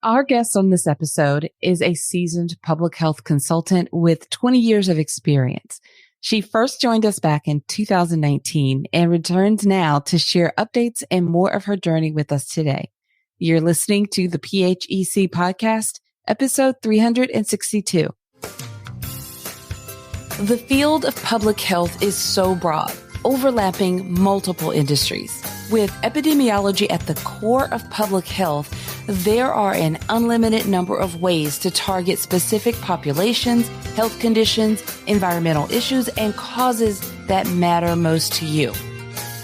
Our guest on this episode is a seasoned public health consultant with 20 years of experience. She first joined us back in 2019 and returns now to share updates and more of her journey with us today. You're listening to the PHEC podcast, episode 362. The field of public health is so broad, overlapping multiple industries. With epidemiology at the core of public health, there are an unlimited number of ways to target specific populations, health conditions, environmental issues, and causes that matter most to you.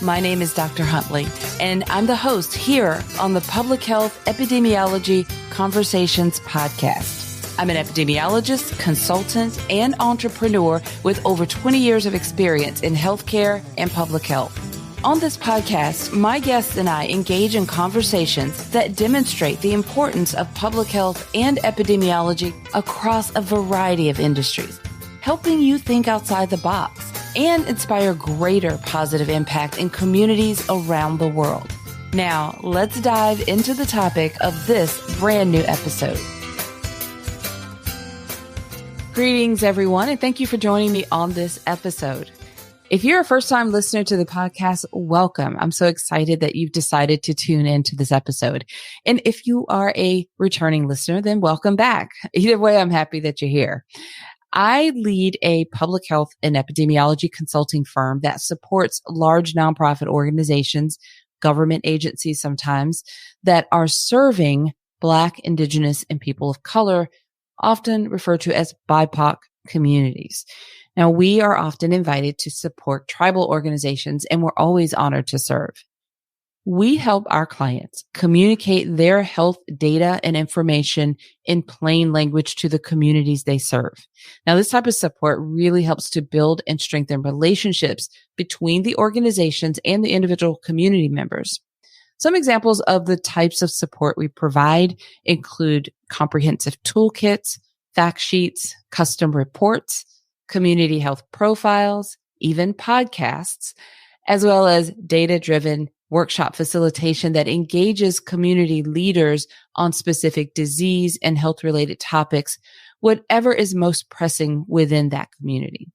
My name is Dr. Huntley, and I'm the host here on the Public Health Epidemiology Conversations podcast. I'm an epidemiologist, consultant, and entrepreneur with over 20 years of experience in healthcare and public health. On this podcast, my guests and I engage in conversations that demonstrate the importance of public health and epidemiology across a variety of industries, helping you think outside the box and inspire greater positive impact in communities around the world. Now, let's dive into the topic of this brand new episode. Greetings, everyone, and thank you for joining me on this episode. If you're a first-time listener to the podcast, welcome. I'm so excited that you've decided to tune into this episode. And if you are a returning listener, then welcome back. Either way, I'm happy that you're here. I lead a public health and epidemiology consulting firm that supports large nonprofit organizations, government agencies sometimes, that are serving Black, Indigenous, and people of color, often referred to as BIPOC communities. Now, we are often invited to support tribal organizations, and we're always honored to serve. We help our clients communicate their health data and information in plain language to the communities they serve. Now, this type of support really helps to build and strengthen relationships between the organizations and the individual community members. Some examples of the types of support we provide include comprehensive toolkits, fact sheets, custom reports, community health profiles, even podcasts, as well as data-driven workshop facilitation that engages community leaders on specific disease and health-related topics, whatever is most pressing within that community.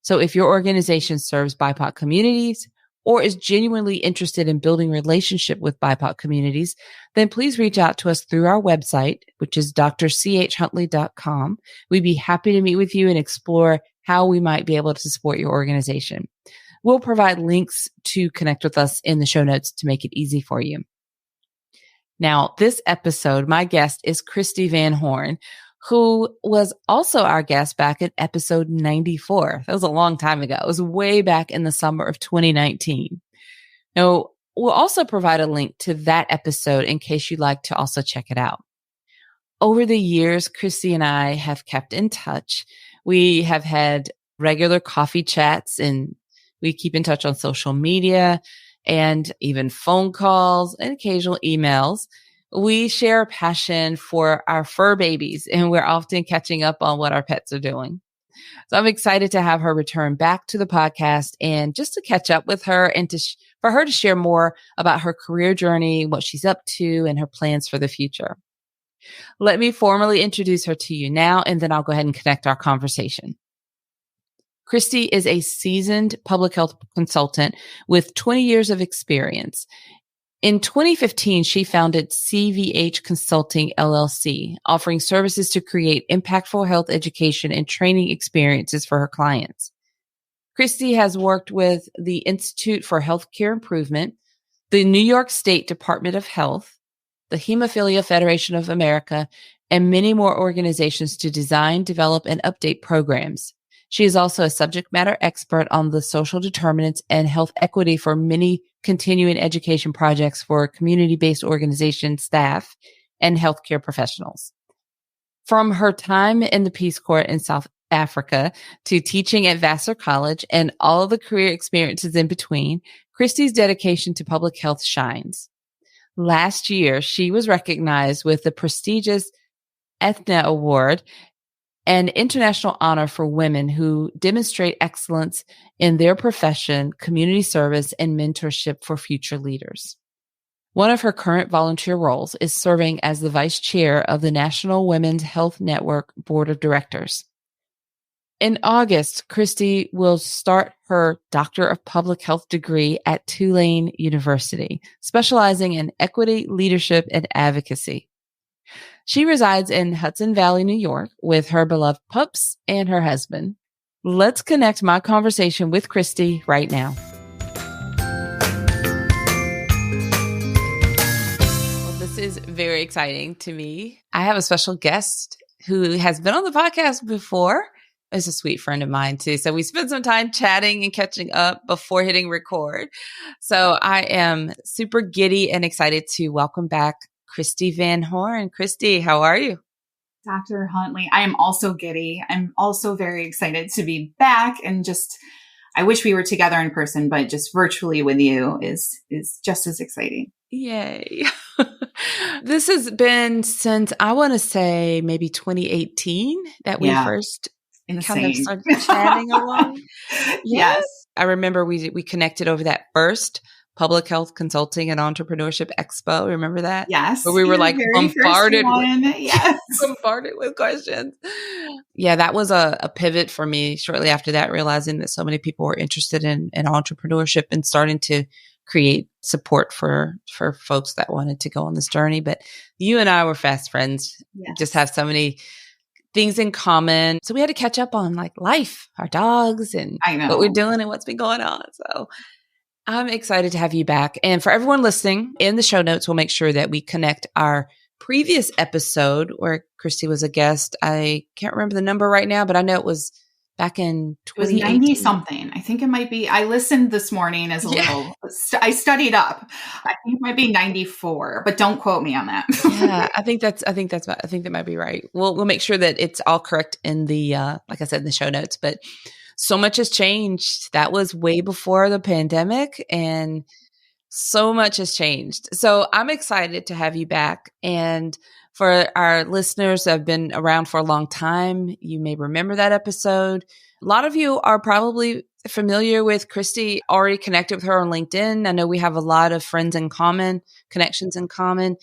So if your organization serves BIPOC communities or is genuinely interested in building relationship with BIPOC communities, then please reach out to us through our website, which is drchuntley.com. We'd be happy to meet with you and explore how we might be able to support your organization. We'll provide links to connect with us in the show notes to make it easy for you. Now, this episode, my guest is Christie VanHorne, who was also our guest back in episode 94. That was a long time ago. It was way back in the summer of 2019. Now, we'll also provide a link to that episode in case you'd like to also check it out. Over the years, Christie and I have kept in touch. We have had regular coffee chats, and we keep in touch on social media and even phone calls and occasional emails. We share a passion for our fur babies, and we're often catching up on what our pets are doing. So I'm excited to have her return back to the podcast and just to catch up with her and for her to share more about her career journey, what she's up to, and her plans for the future. Let me formally introduce her to you now, and then I'll go ahead and connect our conversation. Christie is a seasoned public health consultant with 20 years of experience. In 2015, she founded CVH Consulting, LLC, offering services to create impactful health education and training experiences for her clients. Christie has worked with the Institute for Healthcare Improvement, the New York State Department of Health, the Hemophilia Federation of America, and many more organizations to design, develop, and update programs. She is also a subject matter expert on the social determinants and health equity for many continuing education projects for community-based organization staff and healthcare professionals. From her time in the Peace Corps in South Africa to teaching at Vassar College and all the career experiences in between, Christie's dedication to public health shines. Last year, she was recognized with the prestigious Ethna Award, an international honor for women who demonstrate excellence in their profession, community service, and mentorship for future leaders. One of her current volunteer roles is serving as the vice chair of the National Women's Health Network Board of Directors. In August, Christie will start her Doctor of Public Health degree at Tulane University, specializing in equity, leadership, and advocacy. She resides in Hudson Valley, New York, with her beloved pups and her husband. Let's connect my conversation with Christie right now. Well, this is very exciting to me. I have a special guest who has been on the podcast before. Is a sweet friend of mine too. So we spent some time chatting and catching up before hitting record. So I am super giddy and excited to welcome back Christie VanHorne. Christie, how are you? Dr. Huntley, I am also giddy. I'm also very excited to be back, and I wish we were together in person, but just virtually with you is just as exciting. Yay. This has been since, I want to say, maybe 2018 that we first kind of started chatting along. Yes. I remember we connected over that first Public Health Consulting and Entrepreneurship Expo. Remember that? Yes. Where we were like bombarded with questions. Yeah, that was a pivot for me shortly after that, realizing that so many people were interested in entrepreneurship and starting to create support for folks that wanted to go on this journey. But you and I were fast friends. Yes. Just have so many things in common. So we had to catch up on like life, our dogs, and what we're doing and what's been going on. So I'm excited to have you back. And for everyone listening, in the show notes, we'll make sure that we connect our previous episode where Christie was a guest. I can't remember the number right now, but I know it was back in 2018. It was 90 something. I think it might be. I listened this morning as a little, I studied up. I think it might be 94, but don't quote me on that. Yeah, I think that might be right. We'll make sure that it's all correct in the, like I said, in the show notes, but so much has changed. That was way before the pandemic, and so much has changed. So I'm excited to have you back. And for our listeners that have been around for a long time, you may remember that episode. A lot of you are probably familiar with Christie, already connected with her on LinkedIn. I know we have a lot of friends in common, connections in common,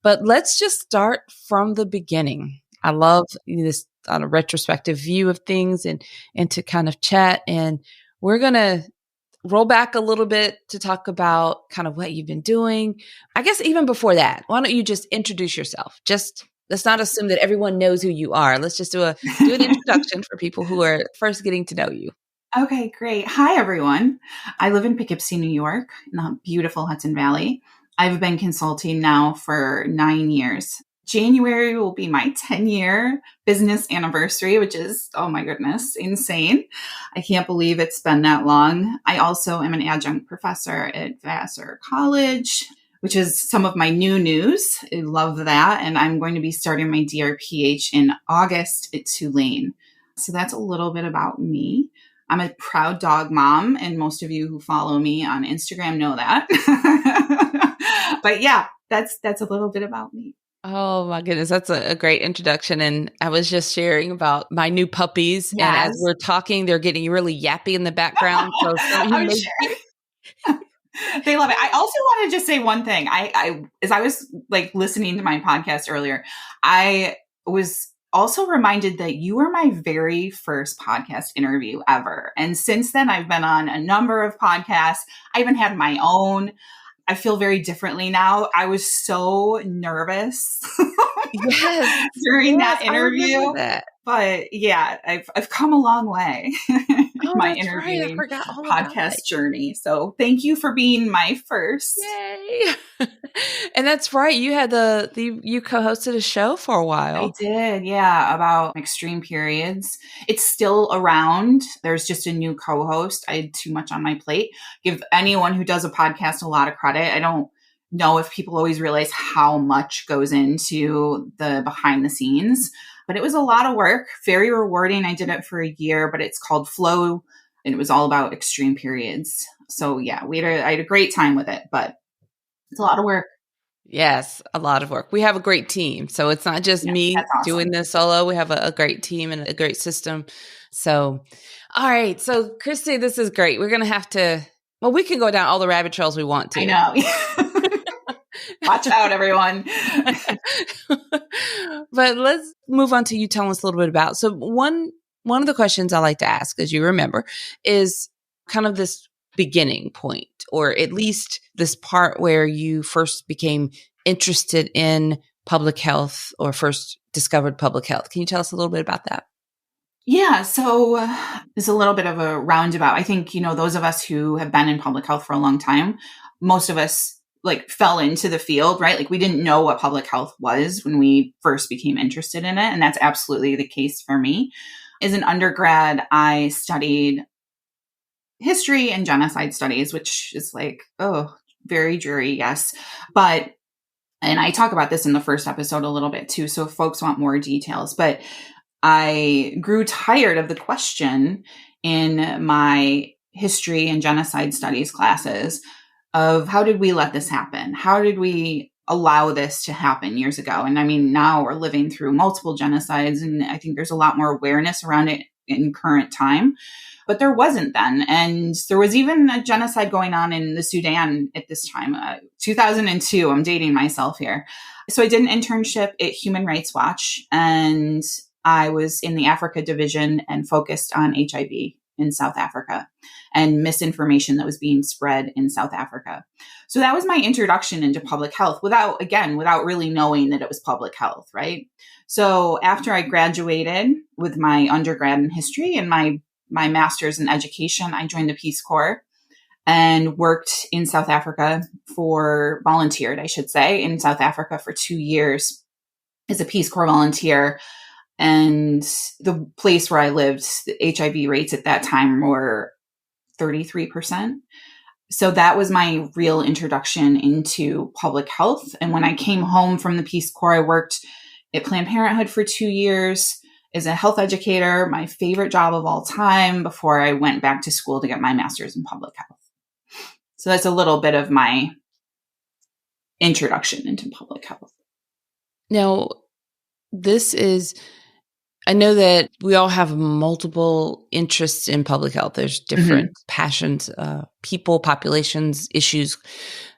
but let's just start from the beginning. I love this on a retrospective view of things and to kind of chat. And we're going to roll back a little bit to talk about kind of what you've been doing. I guess even before that, why don't you just introduce yourself? Just let's not assume that everyone knows who you are. Let's just do an introduction for people who are first getting to know you. Okay, great. Hi, everyone. I live in Poughkeepsie, New York, in the beautiful Hudson Valley. I've been consulting now for 9 years. January will be my 10-year business anniversary, which is, oh my goodness, insane. I can't believe it's been that long. I also am an adjunct professor at Vassar College, which is some of my new news. I love that. And I'm going to be starting my DRPH in August at Tulane. So that's a little bit about me. I'm a proud dog mom, and most of you who follow me on Instagram know that. But yeah, that's a little bit about me. Oh my goodness. That's a great introduction. And I was just sharing about my new puppies. Yes. And as we're talking, they're getting really yappy in the background. So I'm sure. They love it. I also want to just say one thing. As I was like listening to my podcast earlier, I was also reminded that you were my very first podcast interview ever. And since then, I've been on a number of podcasts. I even had my own. I feel very differently now. I was so nervous during that interview. But yeah, I've come a long way in my interviewing podcast journey. So thank you for being my first. Yay. And that's right. You had you co-hosted a show for a while. I did. Yeah. About extreme periods. It's still around. There's just a new co-host. I had too much on my plate. Give anyone who does a podcast a lot of credit. I don't know if people always realize how much goes into the behind the scenes, but it was a lot of work, very rewarding. I did it for a year, but it's called Flow, and it was all about extreme periods. So yeah, I had a great time with it, but it's a lot of work. Yes, a lot of work. We have a great team. So it's not just me doing this solo. We have a great team and a great system. So, all right. So Christie, this is great. We're going to have to, we can go down all the rabbit trails we want to. I know. Watch out, everyone. But let's move on to you telling us a little bit about. So one of the questions I like to ask, as you remember, is kind of this beginning point, or at least this part where you first became interested in public health or first discovered public health. Can you tell us a little bit about that? Yeah, so it's a little bit of a roundabout. I think, those of us who have been in public health for a long time, most of us fell into the field, right? Like we didn't know what public health was when we first became interested in it. And that's absolutely the case for me. As an undergrad, I studied history and genocide studies, which is very dreary, yes. And I talk about this in the first episode a little bit too, so if folks want more details. But I grew tired of the question in my history and genocide studies classes of how did we let this happen? How did we allow this to happen years ago? And I mean, now we're living through multiple genocides, and I think there's a lot more awareness around it in current time. But there wasn't then. And there was even a genocide going on in the Sudan at this time, 2002. I'm dating myself here. So I did an internship at Human Rights Watch, and I was in the Africa division and focused on HIV in South Africa and misinformation that was being spread in South Africa. So that was my introduction into public health without really knowing that it was public health, right? So after I graduated with my undergrad in history and my master's in education, I joined the Peace Corps and worked in South Africa volunteered, I should say, in South Africa for 2 years as a Peace Corps volunteer. And the place where I lived, the HIV rates at that time were 33%. So that was my real introduction into public health. And when I came home from the Peace Corps, I worked at Planned Parenthood for 2 years as a health educator, my favorite job of all time, before I went back to school to get my master's in public health. So that's a little bit of my introduction into public health. Now, I know that we all have multiple interests in public health. There's different passions, people, populations, issues.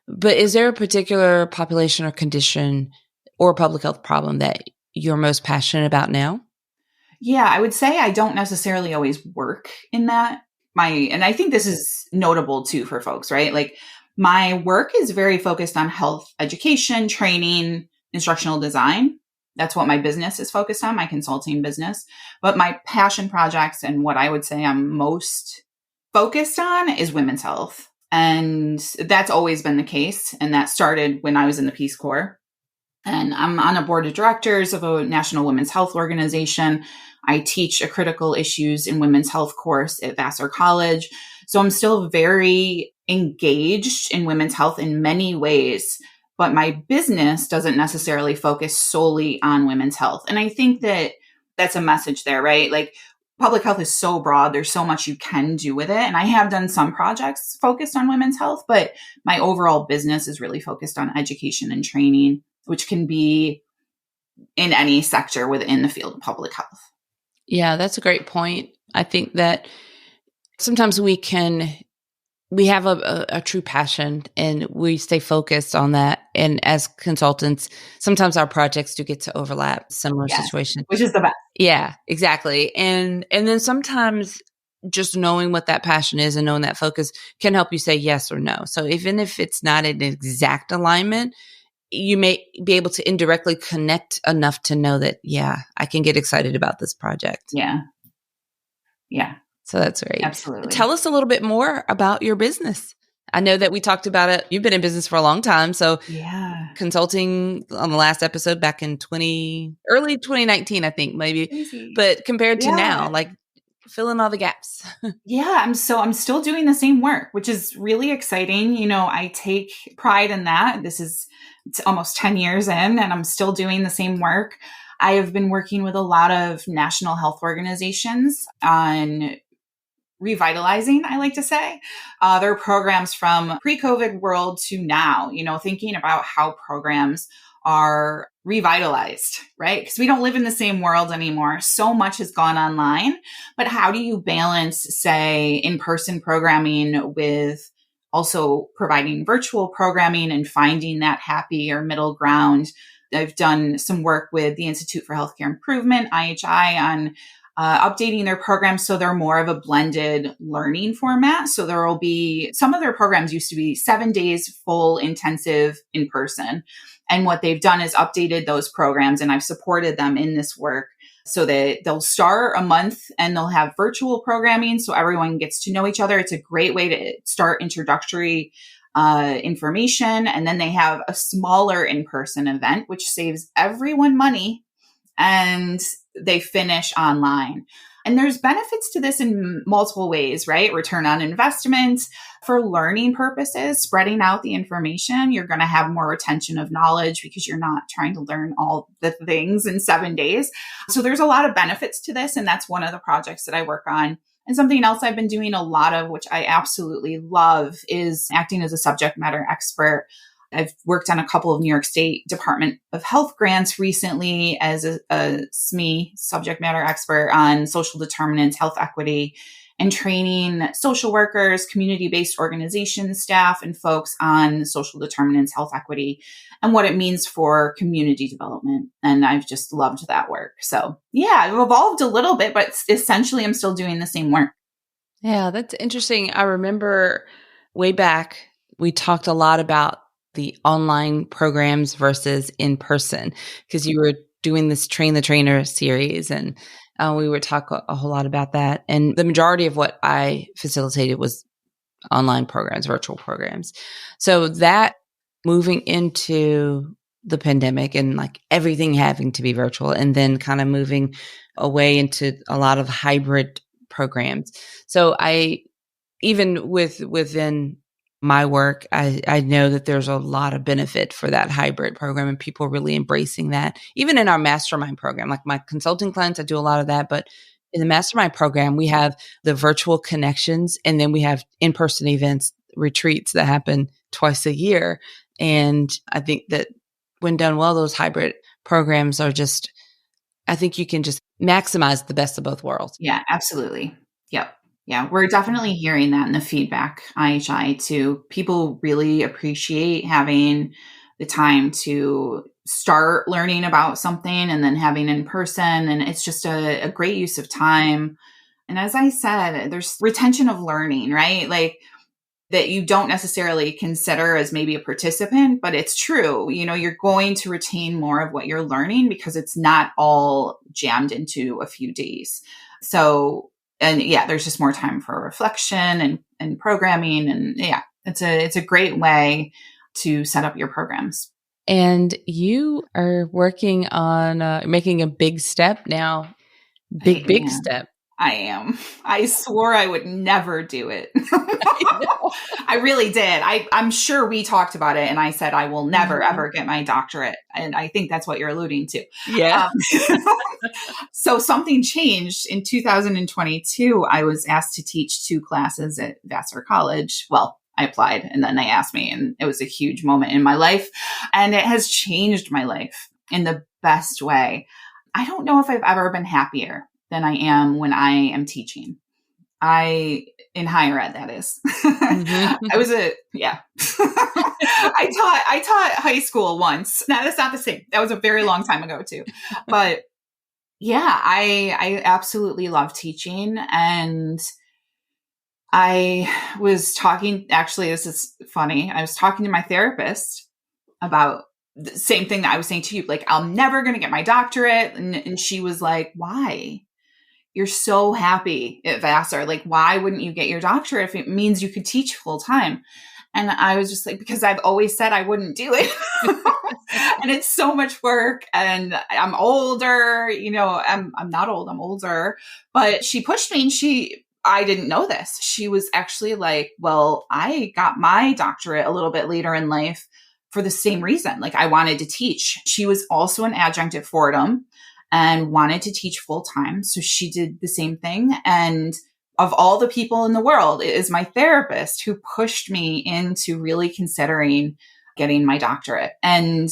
But is there a particular population or condition or public health problem that you're most passionate about now? Yeah, I would say I don't necessarily always work in that. And I think this is notable too for folks, right? Like my work is very focused on health education, training, instructional design. That's what my business is focused on, my consulting business. But my passion projects and what I would say I'm most focused on is women's health. And that's always been the case. And that started when I was in the Peace Corps. And I'm on a board of directors of a national women's health organization. I teach a critical issues in women's health course at Vassar College. So I'm still very engaged in women's health in many ways. But my business doesn't necessarily focus solely on women's health. And I think that that's a message there, right? Like public health is so broad. There's so much you can do with it. And I have done some projects focused on women's health, but my overall business is really focused on education and training, which can be in any sector within the field of public health. Yeah, that's a great point. I think that sometimes we have a true passion and we stay focused on that. And as consultants, sometimes our projects do get to overlap similar situations. Which is the best. Yeah, exactly. And then sometimes just knowing what that passion is and knowing that focus can help you say yes or no. So even if it's not an exact alignment, you may be able to indirectly connect enough to know that, yeah, I can get excited about this project. Yeah. Yeah. So that's great. Absolutely. Tell us a little bit more about your business. I know that we talked about it. You've been in business for a long time. So consulting on the last episode back in early 2019, I think maybe. Crazy. But compared to now, like fill in all the gaps. I'm still doing the same work, which is really exciting. You know, I take pride in that. It's almost 10 years in and I'm still doing the same work. I have been working with a lot of national health organizations on revitalizing, I like to say, their programs from pre-COVID world to now, thinking about how programs are revitalized, right? Because we don't live in the same world anymore. So much has gone online, but how do you balance, say, in-person programming with also providing virtual programming and finding that happy or middle ground. I've done some work with the Institute for Healthcare Improvement, IHI, on updating their programs so they're more of a blended learning format. So there will be, some of their programs used to be 7 days full intensive in person. And what they've done is updated those programs, and I've supported them in this work so that they'll start a month and they'll have virtual programming so everyone gets to know each other. It's a great way to start introductory information. And then they have a smaller in-person event, which saves everyone money, and they finish online. And there's benefits to this in multiple ways, right? Return on investment for learning purposes, spreading out the information. You're going to have more retention of knowledge because you're not trying to learn all the things in 7 days. So there's a lot of benefits to this. And that's one of the projects that I work on. And something else I've been doing a lot of, which I absolutely love, is acting as a subject matter expert. I've worked on a couple of New York State Department of Health grants recently as a SME, subject matter expert, on social determinants, health equity, and training social workers, community-based organization staff, and folks on social determinants, health equity, and what it means for community development. And I've just loved that work. So yeah, I've evolved a little bit, but essentially I'm still doing the same work. Yeah, that's interesting. I remember way back, we talked a lot about the online programs versus in person, because you were doing this Train the Trainer series, and we would talk a whole lot about that. And the majority of what I facilitated was online programs, virtual programs. So that moving into the pandemic and like everything having to be virtual, and then kind of moving away into a lot of hybrid programs. So I, even within my work, I know that there's a lot of benefit for that hybrid program, and people really embracing that. Even in our mastermind program, like my consulting clients, I do a lot of that. But in the mastermind program, we have the virtual connections, and then we have in-person events, retreats that happen twice a year. And I think that when done well, those hybrid programs are just, I think you can just maximize the best of both worlds. Yeah, absolutely. Yep. Yeah, we're definitely hearing that in the feedback, IHI, too. People really appreciate having the time to start learning about something and then having in person. And it's just a great use of time. And as I said, there's retention of learning, right? Like that you don't necessarily consider as maybe a participant, but it's true. You know, you're going to retain more of what you're learning because it's not all jammed into a few days. So, and yeah, there's just more time for reflection and programming. And yeah, it's a great way to set up your programs. And you are working on making a big step now. Big step. I am. I swore I would never do it. I really did. I'm sure we talked about it, and I said I will never, ever get my doctorate. And I think that's what you're alluding to. Yeah. So something changed in 2022. I was asked to teach 2 classes at Vassar College. Well, I applied, and then they asked me, and it was a huge moment in my life. And it has changed my life in the best way. I don't know if I've ever been happier than I am when I am teaching. In higher ed, that is. Mm-hmm. I taught high school once. Now that's not the same. That was a very long time ago too. But yeah, I absolutely love teaching. And I was talking, actually, this is funny. I was talking to my therapist about the same thing that I was saying to you. Like, I'm never going to get my doctorate. And she was like, why? You're so happy at Vassar. Like, why wouldn't you get your doctorate if it means you could teach full time? And I was just like, because I've always said I wouldn't do it. And it's so much work, and I'm older, you know, I'm not old, I'm older, but she pushed me, and I didn't know this. She was actually like, well, I got my doctorate a little bit later in life for the same reason. Like, I wanted to teach. She was also an adjunct at Fordham and wanted to teach full time. So she did the same thing. And of all the people in the world, it is my therapist who pushed me into really considering getting my doctorate. And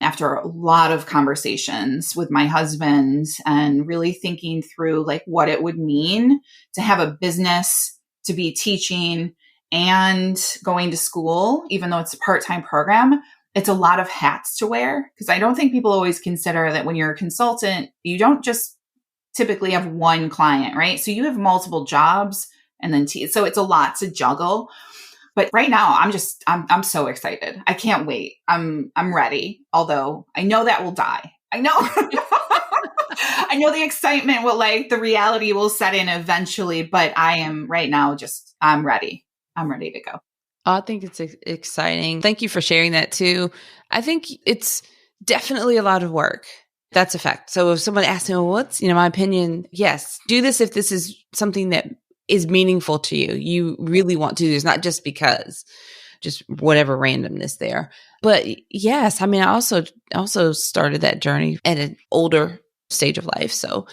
after a lot of conversations with my husband and really thinking through like what it would mean to have a business, to be teaching, and going to school, even though it's a part-time program, it's a lot of hats to wear. Because I don't think people always consider that when you're a consultant, you don't just typically have one client, right? So you have multiple jobs and then so it's a lot to juggle. But right now I'm so excited. I can't wait. I'm ready. Although I know that will die. I know. I know the excitement will the reality will set in eventually, but I am right now I'm ready. I'm ready to go. I think it's exciting. Thank you for sharing that too. I think it's definitely a lot of work. That's a fact. So if someone asks me, well, what's, my opinion? Yes, do this if this is something that is meaningful to you. You really want to do this, not just because, just whatever randomness there. But yes, I also started that journey at an older stage of life. So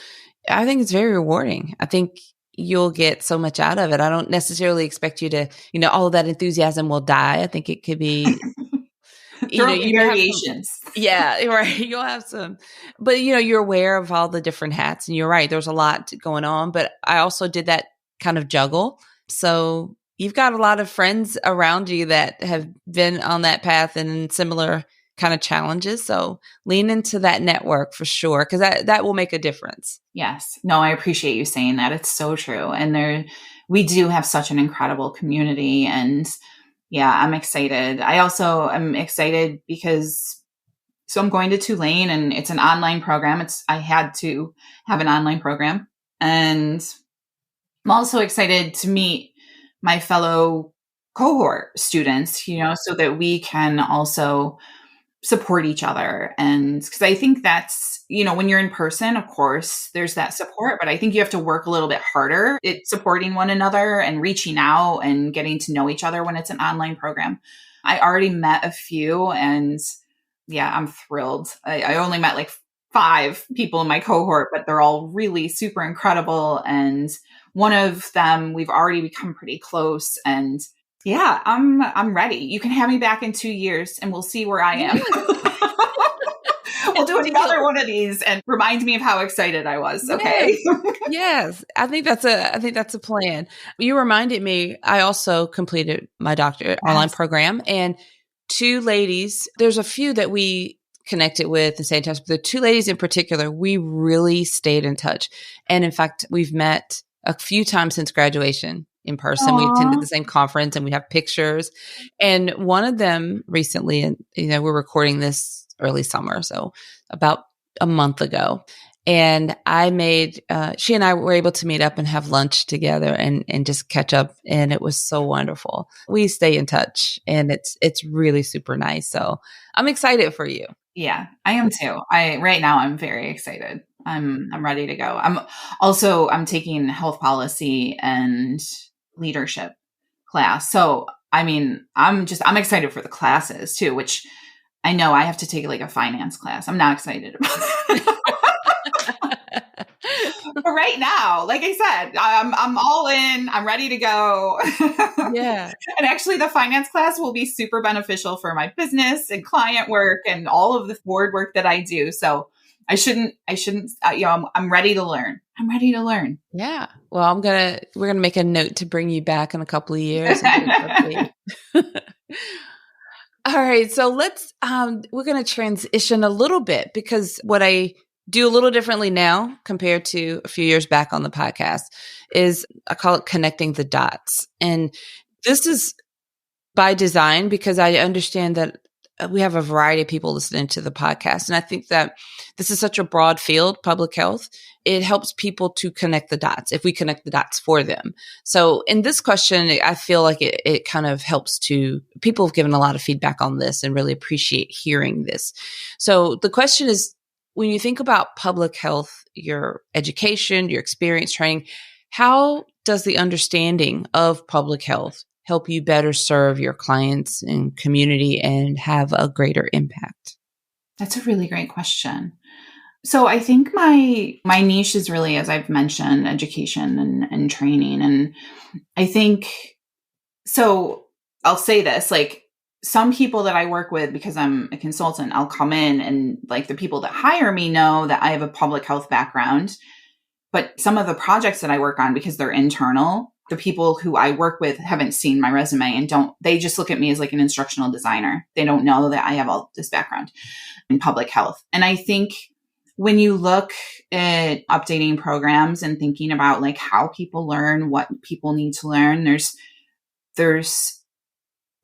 I think it's very rewarding. I think you'll get so much out of it. I don't necessarily expect you to, all of that enthusiasm will die. I think it could be, there will be variations. Yeah, right. You'll have some, but you're aware of all the different hats, and you're right. There's a lot going on, but I also did that kind of juggle. So you've got a lot of friends around you that have been on that path and in similar kind of challenges. So lean into that network for sure, because that will make a difference. Yes. No, I appreciate you saying that. It's so true. And we do have such an incredible community. And yeah, I'm excited. I also am excited because I'm going to Tulane, and it's an online program. I had to have an online program. And I'm also excited to meet my fellow cohort students, so that we can also support each other. And because I think that's, when you're in person, of course, there's that support, but I think you have to work a little bit harder at supporting one another and reaching out and getting to know each other when it's an online program. I already met a few, and yeah, I'm thrilled. I only met 5 people in my cohort, but they're all really super incredible. And one of them, we've already become pretty close, and yeah, I'm ready. You can have me back in 2 years and we'll see where I am. We'll do another one of these and remind me of how excited I was. Okay. Yes. I think that's a plan. You reminded me, I also completed my doctorate online program, and 2 ladies, there's a few that we connected with and stayed in touch, but the 2 ladies in particular, we really stayed in touch. And in fact, we've met a few times since graduation in person. Aww. We attended the same conference, and we have pictures. And one of them recently, and we're recording this early summer, so about a month ago. And she and I were able to meet up and have lunch together and just catch up. And it was so wonderful. We stay in touch, and it's really super nice. So I'm excited for you. Yeah, I am too. Right now I'm very excited. I'm ready to go. I'm taking health policy and leadership class. So, I'm excited for the classes too, which I know I have to take a finance class. I'm not excited about it. But right now, like I said, I'm all in. I'm ready to go. Yeah. And actually, the finance class will be super beneficial for my business and client work and all of the board work that I do. So I shouldn't, I'm ready to learn. I'm ready to learn. Yeah. Well, we're going to make a note to bring you back in a couple of years. All right. So we're going to transition a little bit, because what I do a little differently now compared to a few years back on the podcast is I call it connecting the dots. And this is by design, because I understand that we have a variety of people listening to the podcast. And I think that this is such a broad field, public health. It helps people to connect the dots if we connect the dots for them. So in this question, I feel like it kind of helps people have given a lot of feedback on this and really appreciate hearing this. So the question is, when you think about public health, your education, your experience, training, how does the understanding of public health help you better serve your clients and community and have a greater impact? That's a really great question. So I think my niche is really, as I've mentioned, education and training. And I think, so I'll say this, some people that I work with, because I'm a consultant, I'll come in and the people that hire me know that I have a public health background. But some of the projects that I work on, because they're internal, the people who I work with haven't seen my resume and they just look at me as like an instructional designer. They don't know that I have all this background in public health. And I think when you look at updating programs and thinking about like how people learn, what people need to learn, there's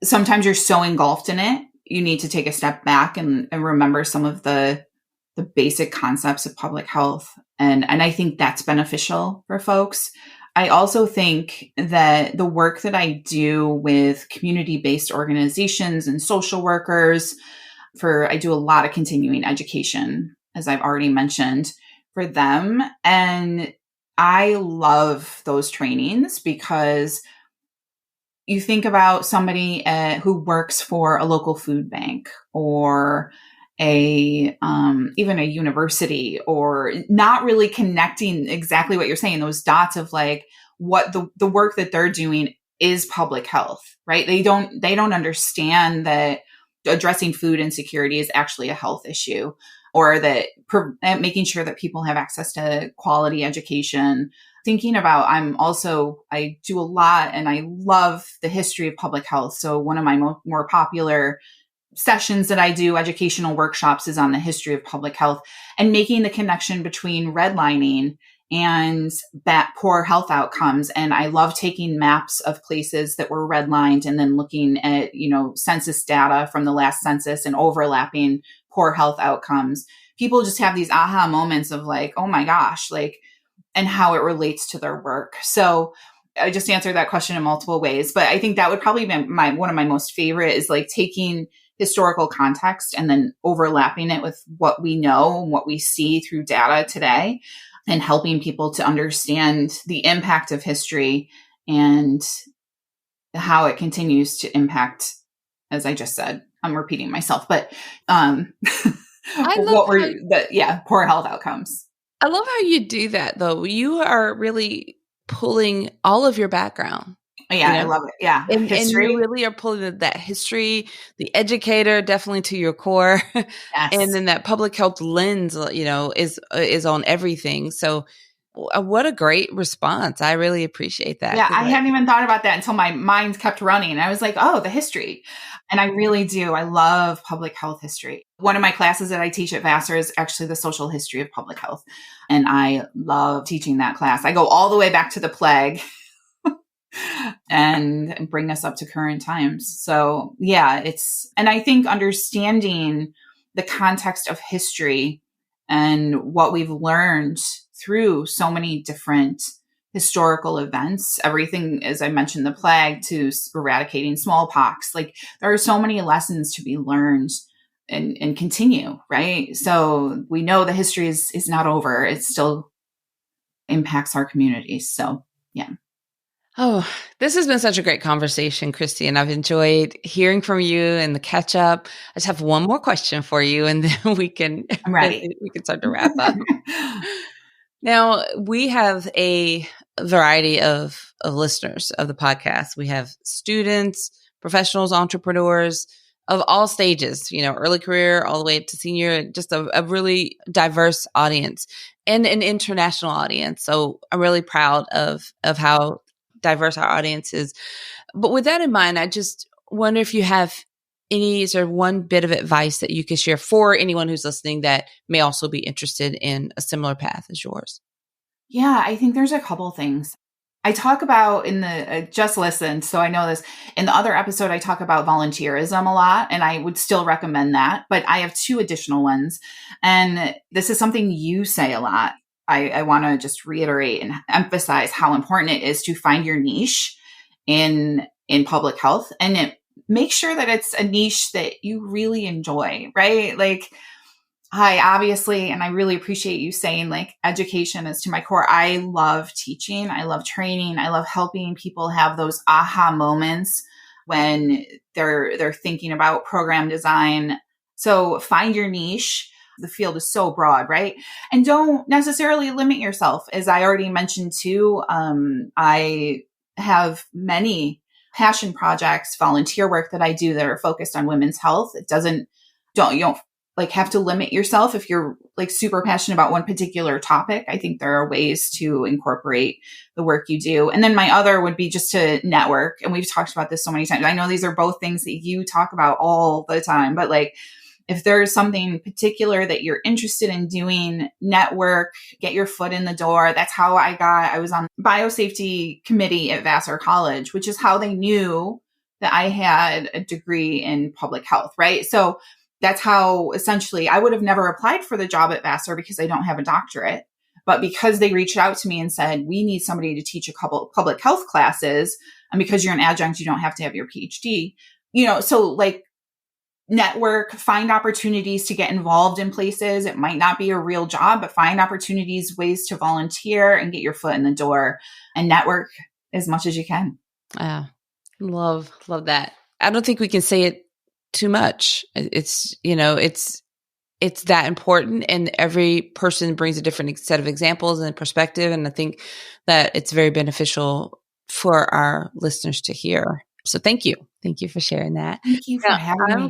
sometimes you're so engulfed in it, you need to take a step back and remember some of the basic concepts of public health. And I think that's beneficial for folks. I also think that the work that I do with community-based organizations and social workers I do a lot of continuing education, as I've already mentioned, for them. And I love those trainings because you think about somebody who works for a local food bank or even a university, or not really connecting exactly what you're saying, those dots of like what the work that they're doing is public health, right? They don't understand that addressing food insecurity is actually a health issue, or that making sure that people have access to quality education. Thinking about, I do a lot and I love the history of public health. So one of my more popular sessions that I do, educational workshops, is on the history of public health and making the connection between redlining and poor health outcomes. And I love taking maps of places that were redlined and then looking at, census data from the last census and overlapping poor health outcomes. People just have these aha moments of like, oh my gosh, like, and how it relates to their work. So I just answered that question in multiple ways, but I think that would probably be one of my most favorite, is like taking historical context and then overlapping it with what we know and what we see through data today, and helping people to understand the impact of history and how it continues to impact, as I just said. I'm repeating myself, but poor health outcomes. I love how you do that, though. You are really pulling all of your background. Yeah, I love it. Yeah. And you really are pulling that history, the educator, definitely to your core. Yes. And then that public health lens, is on everything. So what a great response. I really appreciate that. Yeah, I hadn't even thought about that until my mind kept running. I was like, oh, the history. And I really do. I love public health history. One of my classes that I teach at Vassar is actually the social history of public health. And I love teaching that class. I go all the way back to the plague and bring us up to current times. So yeah, and I think understanding the context of history and what we've learned through so many different historical events, everything, as I mentioned, the plague to eradicating smallpox, like there are so many lessons to be learned and continue, right? So we know the history is not over. It still impacts our communities. So yeah. Oh, this has been such a great conversation, Christie, and I've enjoyed hearing from you and the catch up. I just have one more question for you, and then we can start to wrap up. Now, we have a variety of listeners of the podcast. We have students, professionals, entrepreneurs of all stages, early career all the way up to senior, just a really diverse audience and an international audience. So I'm really proud of how diverse our audience is. But with that in mind, I just wonder if you have any sort of one bit of advice that you could share for anyone who's listening that may also be interested in a similar path as yours. Yeah, I think there's a couple things. I talk about in the just listened, so I know this. In the other episode, I talk about volunteerism a lot, and I would still recommend that. But I have two additional ones. And this is something you say a lot. I want to just reiterate and emphasize how important it is to find your niche in public health, and make sure that it's a niche that you really enjoy, right? Like, obviously, and I really appreciate you saying like education is to my core. I love teaching. I love training. I love helping people have those aha moments when they're thinking about program design. So find your niche. The field is so broad, right? And don't necessarily limit yourself. As I already mentioned too, I have many passion projects, volunteer work that I do that are focused on women's health. You don't like have to limit yourself if you're like super passionate about one particular topic. I think there are ways to incorporate the work you do. And then my other would be just to network. And we've talked about this so many times. I know these are both things that you talk about all the time, but like if there's something particular that you're interested in doing, network, get your foot in the door. That's how I was on the biosafety committee at Vassar College, which is how they knew that I had a degree in public health, right? So that's how essentially I would have never applied for the job at Vassar because I don't have a doctorate. But because they reached out to me and said, we need somebody to teach a couple of public health classes. And because you're an adjunct, you don't have to have your PhD, so like network, find opportunities to get involved in places. It might not be a real job, but find opportunities, ways to volunteer and get your foot in the door and network as much as you can. Love that. I don't think we can say it too much. It's that important, and every person brings a different set of examples and perspective. And I think that it's very beneficial for our listeners to hear. So thank you. Thank you for sharing that. Thank you for having me. I'm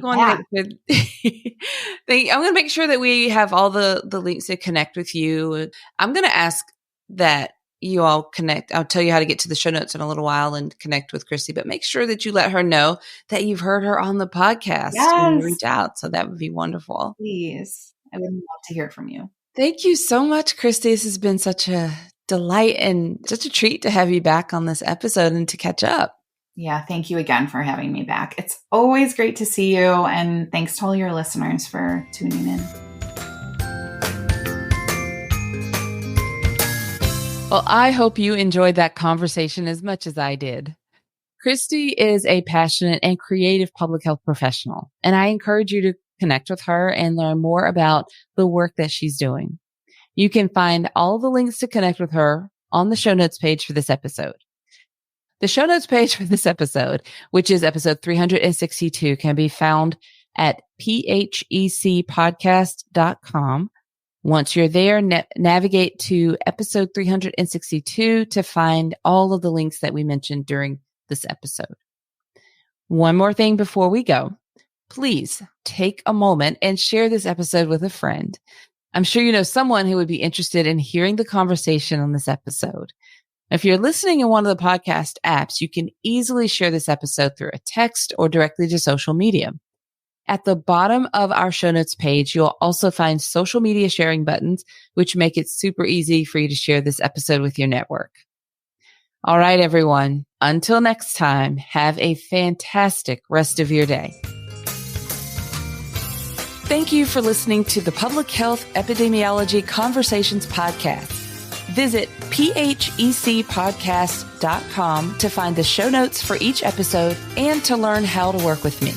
going to make sure that we have all the links to connect with you. I'm going to ask that you all connect. I'll tell you how to get to the show notes in a little while and connect with Christie, but make sure that you let her know that you've heard her on the podcast when you reach out. So that would be wonderful. Please. I would love to hear from you. Thank you so much, Christie. This has been such a delight and such a treat to have you back on this episode and to catch up. Yeah. Thank you again for having me back. It's always great to see you. And thanks to all your listeners for tuning in. Well, I hope you enjoyed that conversation as much as I did. Christie is a passionate and creative public health professional, and I encourage you to connect with her and learn more about the work that she's doing. You can find all the links to connect with her on the show notes page for this episode. The show notes page for this episode, which is episode 362, can be found at phecpodcast.com. Once you're there, navigate to episode 362 to find all of the links that we mentioned during this episode. One more thing before we go. Please take a moment and share this episode with a friend. I'm sure you know someone who would be interested in hearing the conversation on this episode. If you're listening in one of the podcast apps, you can easily share this episode through a text or directly to social media. At the bottom of our show notes page, you'll also find social media sharing buttons, which make it super easy for you to share this episode with your network. All right, everyone. Until next time, have a fantastic rest of your day. Thank you for listening to the Public Health Epidemiology Conversations podcast. Visit phecpodcast.com to find the show notes for each episode and to learn how to work with me.